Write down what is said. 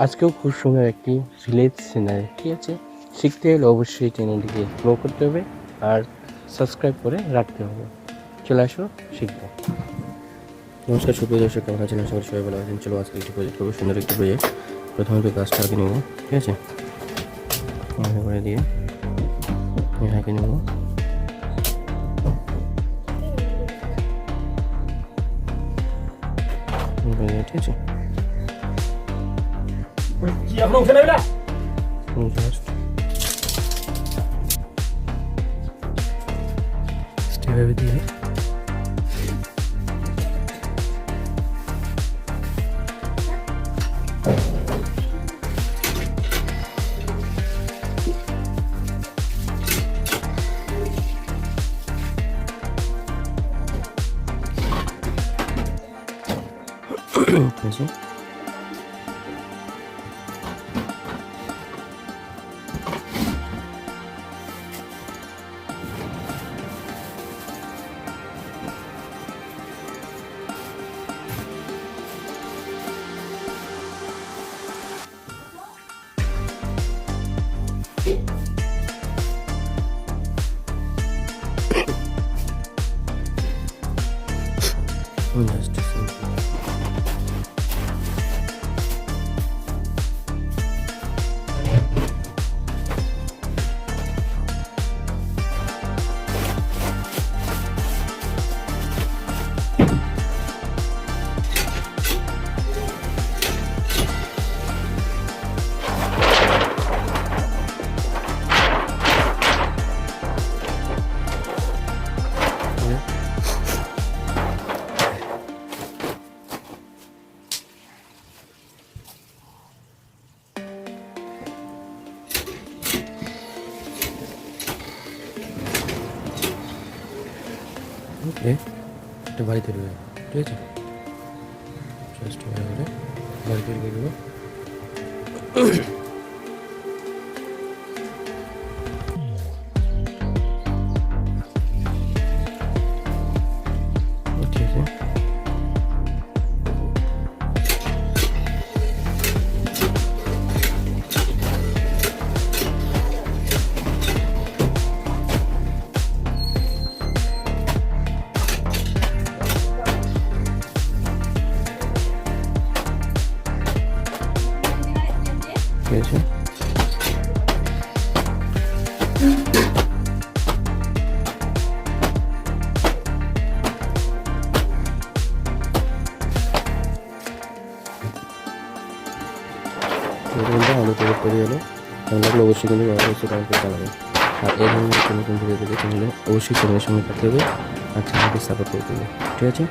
আজকেও খুব সুন্দর একটি ভিলেজ সিনারি, ঠিক আছে। শিখতে হলে অবশ্যই চ্যানেলটিকে ফলো করতে হবে আর সাবস্ক্রাইব করে রাখতে হবে। চলে আসো, শিখবো। নমস্কার সুপ্রিয় দর্শক, কেমন আছেন? আশা করি সবাই ভালো আছেন। চলো আজকে একটি প্রজেক্ট করবো, সুন্দর একটি প্রজেক্ট। প্রথমত গাছটা আগে নেবো, ঠিক আছে, করে দিয়ে আগে নেবো। ঠিক আছে, এভাবে দিয়ে আছে। Just ওকে, একটা বাড়ি তৈরি হবে, ঠিক আছে। জাস্ট এভাবে বাড়ি তৈরি করে দেবো। ঠিক আছে, ঠিক আছে। আমাদের প্রজেক্ট তৈরি হলো। ভালো লাগলে অবশ্যই কিন্তু অবশ্যই কমেন্ট করে জানাবেন। আর এই ধরনের নতুন ভিডিও পেতে চ্যানেলে অবশ্যই চ্যানেলের সঙ্গে থাকতে হবে আর চ্যানেলকে সাপোর্ট করতে হবে, ঠিক আছে।